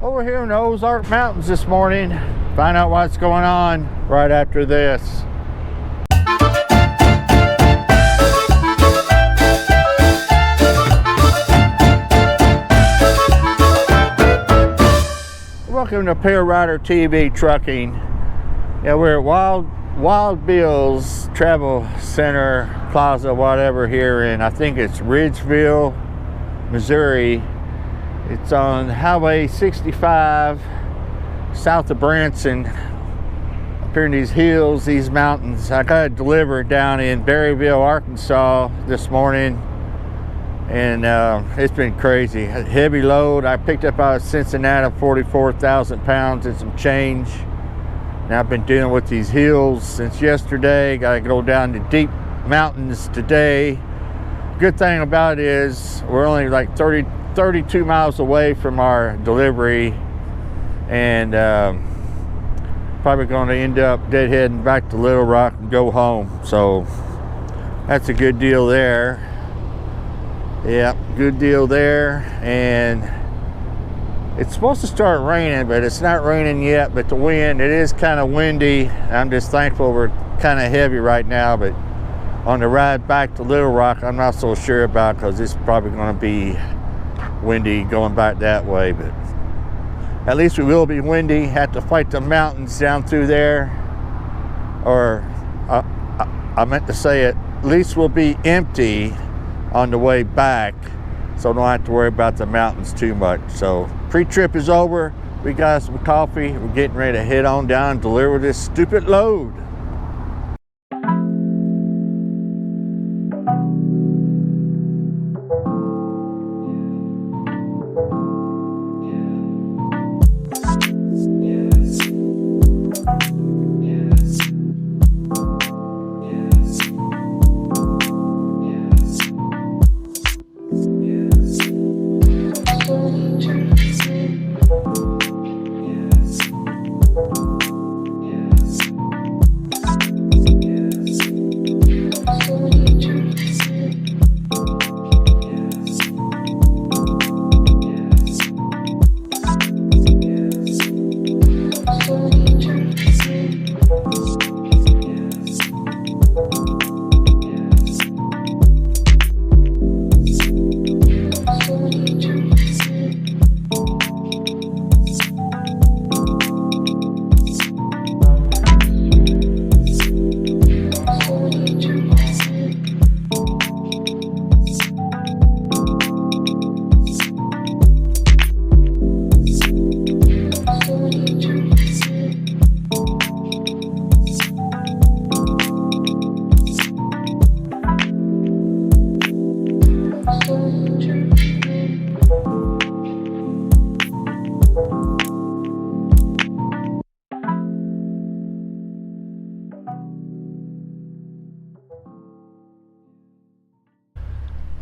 Over here in the Ozark Mountains this morning. Find out what's going on right after this. Welcome to PaleriderTV Trucking. Yeah, we're at Wild Bill's Travel Center Plaza, whatever, here in, I think it's Ridgeville, Missouri. It's on Highway 65, south of Branson. Up here in these hills, these mountains. I got it delivered down in Berryville, Arkansas this morning. And it's been crazy. A heavy load. I picked up out of Cincinnati 44,000 pounds and some change. Now I've been dealing with these hills since yesterday. Got to go down to deep mountains today. Good thing about it is we're only like 32 miles away from our delivery, and probably going to end up deadheading back to Little Rock and go home. So that's a good deal there. Yeah, good deal there. And it's supposed to start raining, but it's not raining yet. But the wind, it is kind of windy. I'm just thankful we're kind of heavy right now. But on the ride back to Little Rock, I'm not so sure about, because it's probably going to be windy going back that way. But at least we will be windy. Have to fight the mountains down through there. Or I meant to say at least we'll be empty on the way back, so don't have to worry about the mountains too much. So pre-trip is over. We got some coffee. We're getting ready to head on down and deliver this stupid load.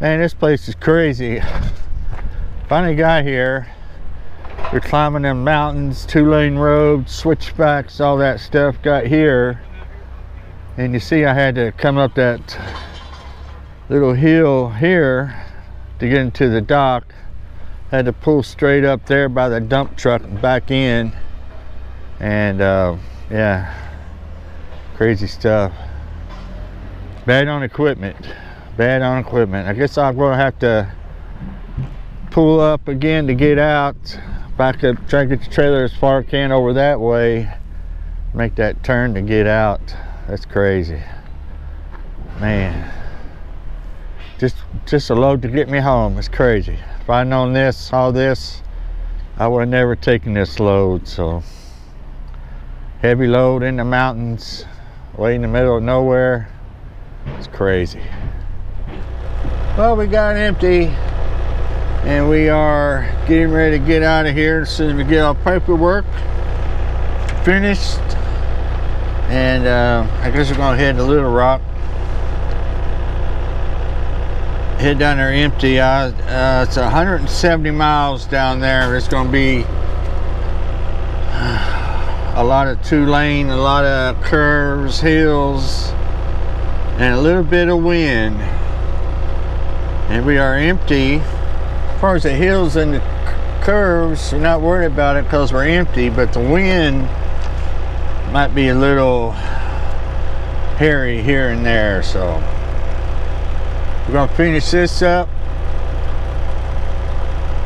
Man, this place is crazy. Finally got here. We're climbing them mountains, 2-lane roads, switchbacks, all that stuff. Got here, and you see I had to come up that little hill here to get into the dock. Had to pull straight up there by the dump truck and back in. And yeah, crazy stuff. Bad on equipment. Bad on equipment. I guess I'm gonna have to pull up again to get out. Back up, try to get the trailer as far as I can over that way. Make that turn to get out. That's crazy. Man. Just a load to get me home. It's crazy. If I'd known this, all this, I would have never taken this load. So heavy load in the mountains, way in the middle of nowhere. It's crazy. Well, we got empty, and we are getting ready to get out of here as soon as we get our paperwork finished. And I guess we're gonna head to Little Rock. Head down there empty. It's 170 miles down there. It's gonna be a lot of 2-lane, a lot of curves, hills, and a little bit of wind. And we are empty. As far as the hills and the curves, you're not worried about it because we're empty, but the wind might be a little hairy here and there. So we're gonna finish this up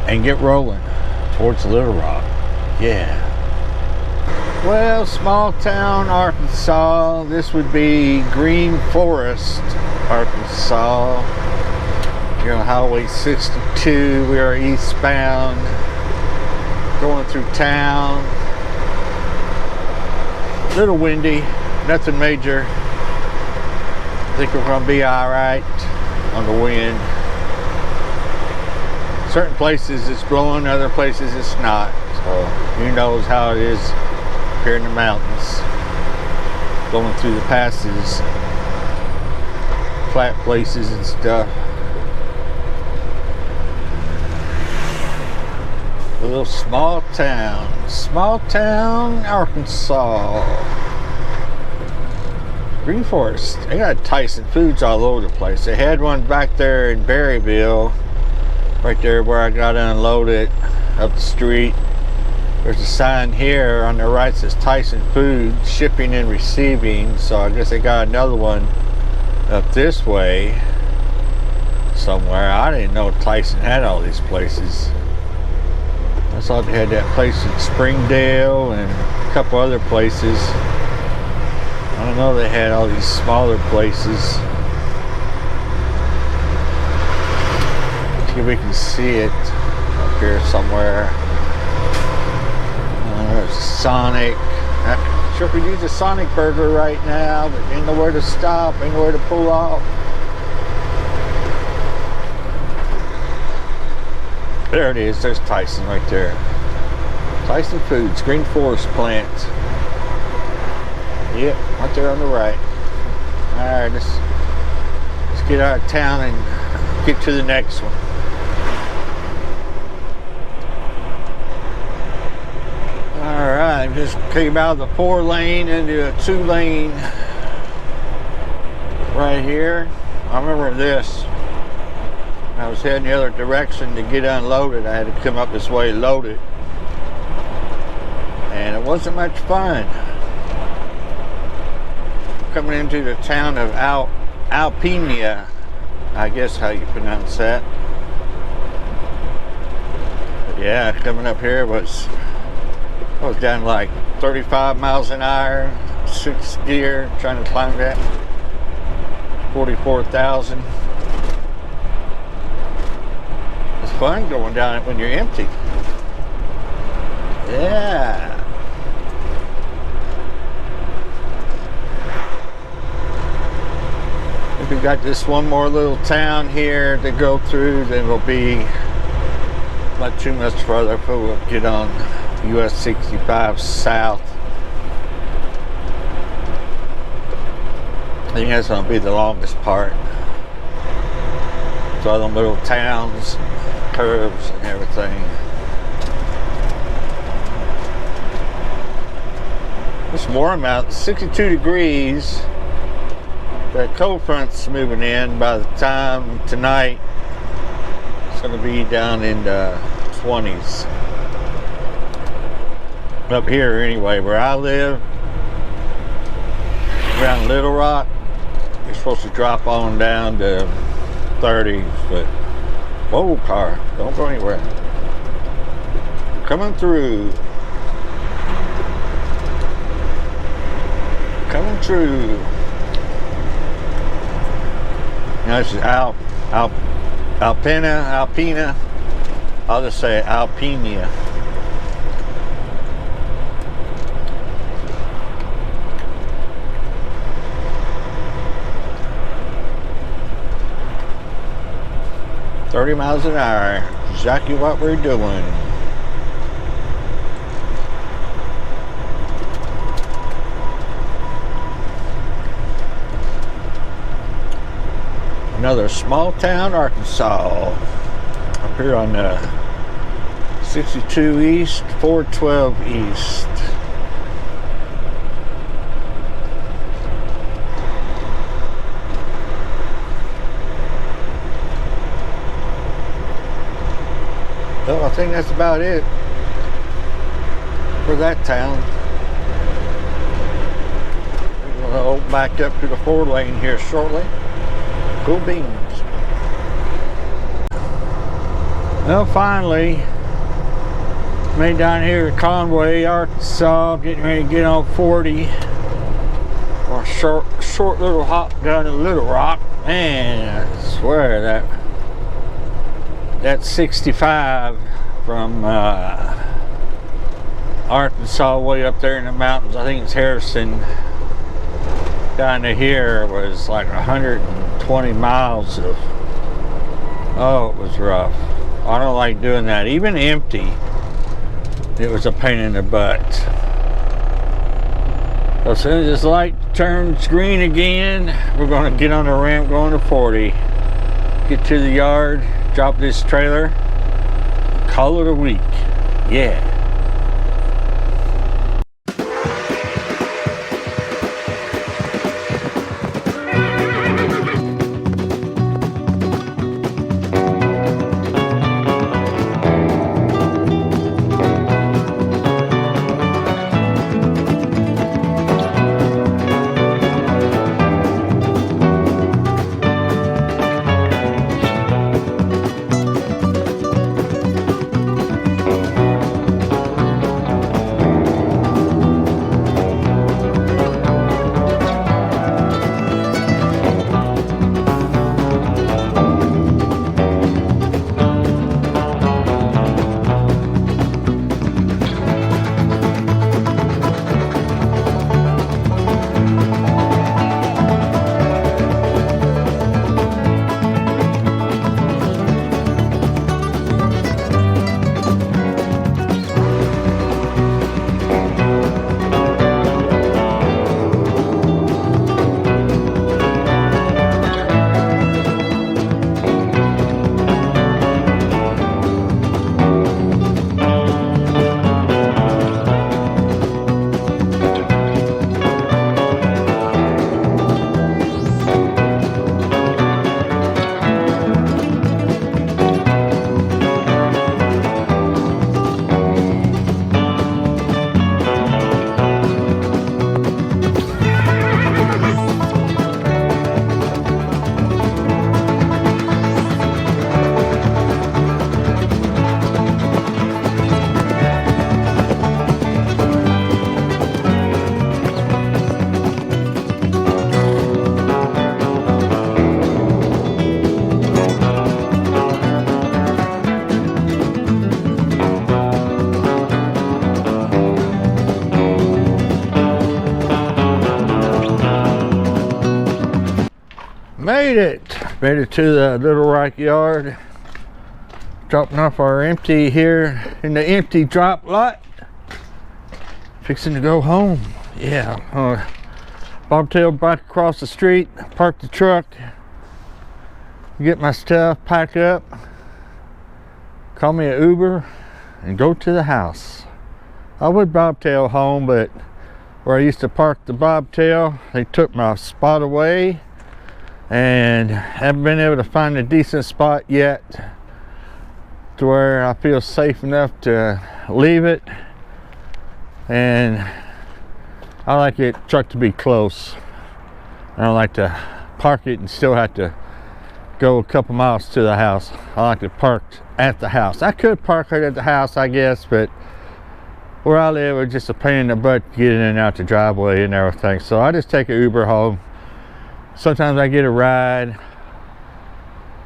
and get rolling towards Little Rock. Yeah. Well, small town Arkansas. This would be Green Forest, Arkansas. You're on Highway 62. We are eastbound, going through town. A little windy, nothing major. I think we're going to be all right on the wind. Certain places it's blowing, other places it's not. So who knows how it is here in the mountains, going through the passes, flat places and stuff. A little small town Arkansas. Green Forest. They got Tyson Foods all over the place. They had one back there in Berryville, right there where I got unloaded up the street. There's a sign here on the right that says Tyson Foods shipping and receiving. So I guess they got another one up this way somewhere. I didn't know Tyson had all these places. I thought they had that place in Springdale and a couple other places. I don't know, they had all these smaller places. See if we can see it up here somewhere. There's Sonic. Sure could use a Sonic burger right now, but ain't nowhere to stop, ain't nowhere to pull off. There it is, there's Tyson right there. Tyson Foods, Green Forest plant. Yep, right there on the right. Alright, let's get out of town and get to the next one. Alright, just came out of the 4-lane into a 2-lane right here. I remember this. I was heading the other direction to get unloaded. I had to come up this way loaded. And it wasn't much fun. Coming into the town of Alpena, I guess how you pronounce that. But yeah, coming up here I was down like 35 miles an hour, 6th gear, trying to climb that 44,000. It's fun going down it when you're empty. Yeah. If we've got this one more little town here to go through, then we'll be not too much further before we'll get on US 65 south. I think that's going to be the longest part. So all them little towns, curves and everything. It's warm out, 62 degrees. That cold front's moving in. By the time tonight, it's going to be down in the 20s. Up here anyway, where I live, around Little Rock, you're supposed to drop on down to 30s, but whoa, car, don't go anywhere. Coming through. Coming through. Now this is Alpena. I'll just say Alpena. $30 miles an hour, exactly what we're doing. Another small town, Arkansas. Up here on 62 East, 412 East. Well, I think that's about it for that town. We're going to open back up to the 4-lane here shortly. Cool beans. Well, finally made down here in Conway, Arkansas, getting ready to get on 40. Or short little hop down to Little Rock. Man, I swear that 65 from Arkansas way up there in the mountains, I think it's Harrison, down to here was like 120 miles of, oh, it was rough. I don't like doing that. Even empty, it was a pain in the butt. So as soon as this light turns green again, we're going to get on the ramp going to 40. Get to the yard, drop this trailer, call it a week. Yeah. Made it to the Little Rock yard, dropping off our empty here in the empty drop lot, fixing to go home. Yeah, bobtail back across the street, park the truck, get my stuff, pack up, call me an Uber, and go to the house. I would bobtail home, but where I used to park the bobtail, they took my spot away, and haven't been able to find a decent spot yet to where I feel safe enough to leave it. And I like it truck to be close. I don't like to park it and still have to go a couple miles to the house. I like to park at the house. I could park right at the house, I guess, but where I live, it's just a pain in the butt to get in and out the driveway and everything. So I just take an Uber home. Sometimes I get a ride,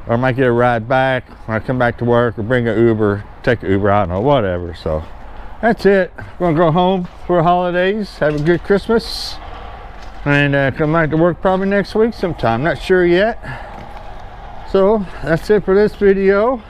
or I might get a ride back when I come back to work, or bring an Uber, take an Uber, I don't know, whatever. So that's it. We're gonna go home for the holidays, have a good Christmas, and come back to work probably next week sometime, not sure yet. So that's it for this video.